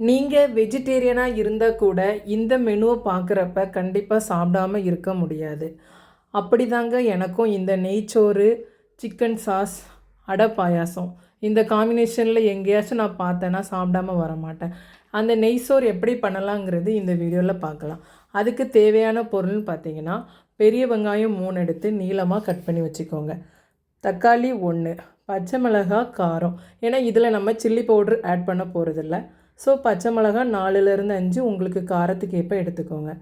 நீங்கள் வெஜிடேரியனாக இருந்தால் கூட இந்த மெனுவை பார்க்குறப்ப கண்டிப்பாக சாப்பிடாமல் இருக்க முடியாது. அப்படி தாங்க எனக்கும் இந்த நெய்ச்சோறு, சிக்கன் சாஸ், அடை பாயாசம் இந்த காம்பினேஷனில் எங்கேயாச்சும் நான் பார்த்தேன்னா சாப்பிடாம வர மாட்டேன். அந்த நெய்ச்சோறு எப்படி பண்ணலாங்கிறது இந்த வீடியோவில் பார்க்கலாம். அதுக்கு தேவையான பொருள்னு பார்த்தீங்கன்னா, பெரிய வெங்காயம் 3 எடுத்து நீளமாக கட் பண்ணி வச்சுக்கோங்க. தக்காளி 1, பச்சை மிளகாய் காரம், ஏன்னா இதில் நம்ம சில்லி பவுடர் ஆட் பண்ண போகிறதில்ல. ஸோ பச்சை மிளகாய் 4லேருந்து 5 உங்களுக்கு காரத்துக்கு ஏற்ப எடுத்துக்கோங்க.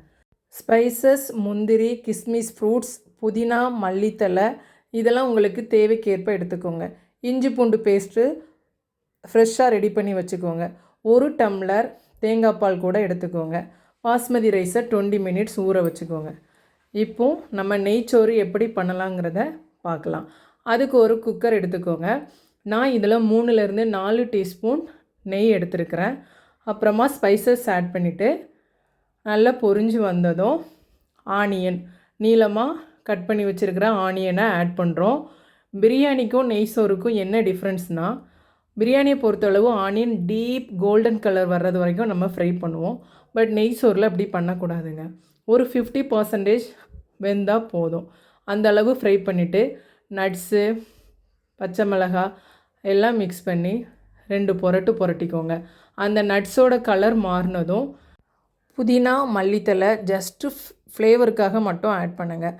ஸ்பைசஸ் முந்திரி, கிஸ்மிஸ், ஃப்ரூட்ஸ், புதினா, மல்லித்தலை இதெல்லாம் உங்களுக்கு தேவைக்கேற்ப எடுத்துக்கோங்க. இஞ்சி பூண்டு பேஸ்ட்டு ஃப்ரெஷ்ஷாக ரெடி பண்ணி வச்சுக்கோங்க. 1 டம்ளர் தேங்காய் பால் கூட எடுத்துக்கோங்க. பாஸ்மதி ரைஸை 20 மினிட்ஸ் ஊற வச்சுக்கோங்க. இப்போது நம்ம நெய்ச்சோறு எப்படி பண்ணலாங்கிறத பார்க்கலாம். அதுக்கு ஒரு குக்கர் எடுத்துக்கோங்க. நான் இதில் 3லேருந்து 4 டீஸ்பூன் நெய் எடுத்துருக்கிறேன். அப்புறமா ஸ்பைசஸ் ஆட் பண்ணிவிட்டு நல்லா பொரிஞ்சு வந்ததும் ஆனியன் நீளமாக கட் பண்ணி வச்சுருக்கிற ஆனியனை ஆட் பண்ணுறோம். பிரியாணிக்கும் நெய்ச்சோறுக்கும் என்ன டிஃப்ரென்ஸ்னால், பிரியாணியை பொறுத்தளவு ஆனியன் டீப் கோல்டன் கலர் வர்றது வரைக்கும் நம்ம ஃப்ரை பண்ணுவோம். பட் நெய்ச்சோறில் அப்படி பண்ணக்கூடாதுங்க. ஒரு 50% வெந்தால் போதும். அந்த அளவு ஃப்ரை பண்ணிவிட்டு நட்ஸு, பச்சை மிளகாய் எல்லாம் மிக்ஸ் பண்ணி 2 புரட்டிக்கோங்க. அந்த நட்ஸோட கலர் மாறினதும் புதினா, மல்லித்தலை ஜஸ்ட்டு ஃப்ளேவருக்காக மட்டும் ஆட் பண்ணுங்கள்.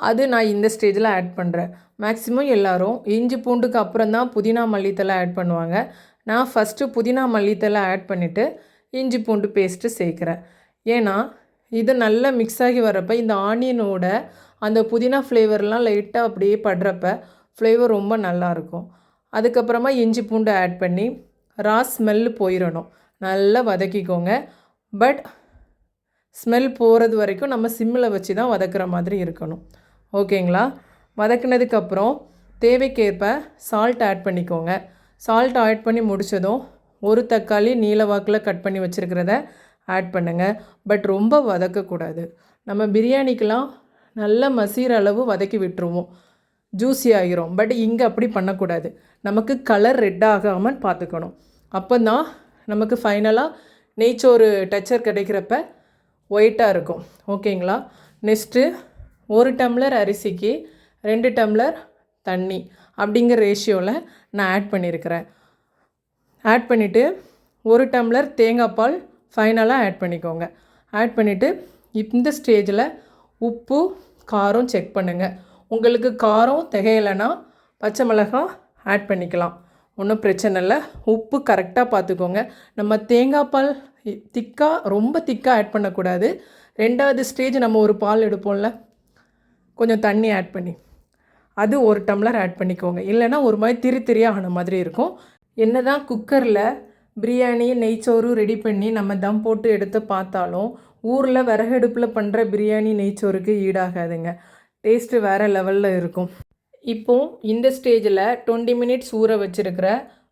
அது நான் இந்த ஸ்டேஜில் ஆட் பண்ணுறேன். மேக்ஸிமம் எல்லோரும் இஞ்சி பூண்டுக்கு அப்புறம் தான் புதினா, மல்லித்தலை ஆட் பண்ணுவாங்க. நான் ஃபஸ்ட்டு புதினா, மல்லித்தலை ஆட் பண்ணிவிட்டு இஞ்சி பூண்டு பேஸ்ட்டு சேர்க்குறேன். ஏன்னா இது நல்லா மிக்ஸ் ஆகி வரப்போ இந்த ஆனியனோட அந்த புதினா ஃப்ளேவர்லாம் லைட்டாக அப்படியே படுறப்ப ஃப்ளேவர் ரொம்ப நல்லாயிருக்கும். அதுக்கப்புறமா இஞ்சி பூண்டு ஆட் பண்ணி ஸ்மெல்லு போயிடணும். நல்லா வதக்கிக்கோங்க. பட் ஸ்மெல் போகிறது வரைக்கும் நம்ம சிம்மில் வச்சு தான் வதக்குற மாதிரி இருக்கணும். ஓகேங்களா? வதக்குனதுக்கப்புறம் தேவைக்கேற்ப சால்ட் ஆட் பண்ணிக்கோங்க. சால்ட் ஆட் பண்ணி முடித்ததும் 1 தக்காளி நீளவாக்கில் கட் பண்ணி வச்சுருக்கிறத ஆட் பண்ணுங்கள். பட் ரொம்ப வதக்கக்கூடாது. நம்ம பிரியாணிக்கெலாம் நல்ல மசிகிற அளவு வதக்கி விட்டுருவோம், ஜூஸி ஆகிரும். பட் இங்கே அப்படி பண்ணக்கூடாது. நமக்கு கலர் ரெட் ஆகாமல் பார்த்துக்கணும். அப்போ தான் நமக்கு ஃபைனலாக நெய்ச்சோறு டச்சர் கிடைக்கிறப்ப ஒயிட்டாக இருக்கும். ஓகேங்களா? நெக்ஸ்ட்டு 1 டம்ளர் அரிசிக்கு 2 டம்ளர் தண்ணி அப்படிங்கிற ரேஷியோவில் நான் ஆட் பண்ணியிருக்கிறேன். ஆட் பண்ணிவிட்டு 1 டம்ளர் தேங்காய் பால் ஃபைனலாக ஆட் பண்ணிக்கோங்க. ஆட் பண்ணிவிட்டு இந்த ஸ்டேஜில் உப்பு, காரம் செக் பண்ணுங்கள். உங்களுக்கு காரம் திகையலைன்னா பச்சை மிளகாய் ஆட் பண்ணிக்கலாம், ஒன்றும் பிரச்சனை இல்லை. உப்பு கரெக்டாக பார்த்துக்கோங்க. நம்ம தேங்காய் பால் ரொம்ப திக்காக ஆட் பண்ணக்கூடாது. 2வது ஸ்டேஜ் நம்ம ஒரு பால் எடுப்போம்ல, கொஞ்சம் தண்ணி ஆட் பண்ணி அது 1 டம்ளர் ஆட் பண்ணிக்கோங்க. இல்லைனா ஒரு மாதிரி திரியாக ஆன மாதிரி இருக்கும். என்ன தான் குக்கரில் பிரியாணி, நெய்ச்சோறு ரெடி பண்ணி நம்ம தம் போட்டு எடுத்து பார்த்தாலும் ஊரில் விறகடுப்பில் பண்ணுற பிரியாணி, நெய்ச்சோறுக்கு ஈடாகாதுங்க. டேஸ்ட்டு வேறு லெவலில் இருக்கும். இப்போது இந்த ஸ்டேஜில் 20 மினிட்ஸ் ஊற வச்சுருக்கிற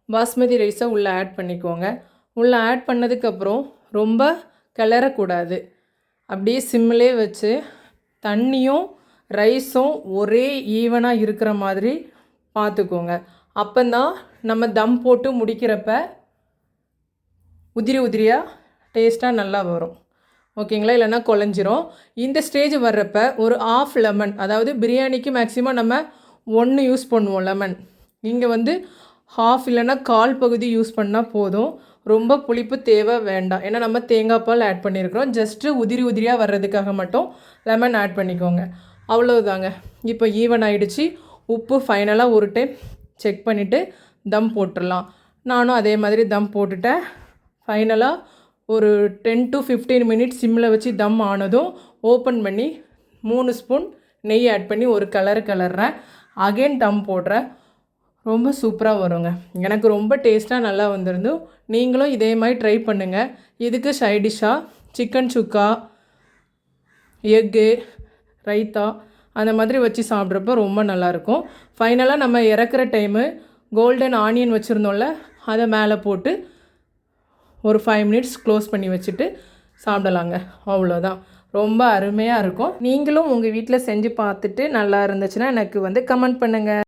பாஸ்மதி ரைஸை உள்ளே ஆட் பண்ணிக்கோங்க. உள்ளே ஆட் பண்ணதுக்கப்புறம் ரொம்ப கிளறக்கூடாது. அப்படியே சிம்மிலே வச்சு தண்ணியும் ரைஸும் ஒரே ஈவனாக இருக்கிற மாதிரி பார்த்துக்கோங்க. அப்போந்தான் நம்ம தம் போட்டு முடிக்கிறப்ப உதிரியாக டேஸ்ட்டாக நல்லா வரும். ஓகேங்களா? இல்லைன்னா குழஞ்சிரும். இந்த ஸ்டேஜ் வர்றப்ப ஒரு 1/2 லெமன், அதாவது பிரியாணிக்கு மேக்ஸிமம் நம்ம 1 யூஸ் பண்ணுவோம் லெமன். இங்கே 1/2 இல்லைன்னா 1/4 பகுதி யூஸ் பண்ணால் போதும். ரொம்ப புளிப்பு தேவை வேண்டாம். ஏன்னா நம்ம தேங்காய் பால் ஆட் பண்ணியிருக்கிறோம். ஜஸ்ட்டு உதிரியாக வர்றதுக்காக மட்டும் லெமன் ஆட் பண்ணிக்கோங்க. அவ்வளோதாங்க. இப்போ ஈவன் ஆகிடுச்சு. உப்பு ஃபைனலாக ஒரு டைம் செக் பண்ணிவிட்டு தம் போட்டுடலாம். நானும் அதே மாதிரி தம் போட்டுட்டேன். ஃபைனலாக ஒரு 10 to 15 மினிட்ஸ் சிம்மில் வச்சு தம் ஆனதும் ஓப்பன் பண்ணி 3 ஸ்பூன் நெய் ஆட் பண்ணி ஒரு கலர்றேன். அகெயின் தம் போடுறேன். ரொம்ப சூப்பராக வருங்க. எனக்கு ரொம்ப டேஸ்ட்டாக நல்லா வந்திருந்து. நீங்களும் இதே மாதிரி ட்ரை பண்ணுங்கள். இதுக்கு சைடிஷ்ஷாக சிக்கன் சுக்கா, எக்கு, ரைத்தா அந்த மாதிரி வச்சு சாப்பிட்றப்ப ரொம்ப நல்லாயிருக்கும். ஃபைனலாக நம்ம இறக்குற டைமு கோல்டன் ஆனியன் வச்சுருந்தோம்ல, அதை மேலே போட்டு ஒரு 5 மினிட்ஸ் க்ளோஸ் பண்ணி வச்சுட்டு சாப்பிடலாங்க. அவ்வளோதான். ரொம்ப அருமையாக இருக்கும். நீங்களும் உங்கள் வீட்டில் செஞ்சு பார்த்துட்டு நல்லா இருந்துச்சுன்னா எனக்கு கமெண்ட் பண்ணுங்கள்.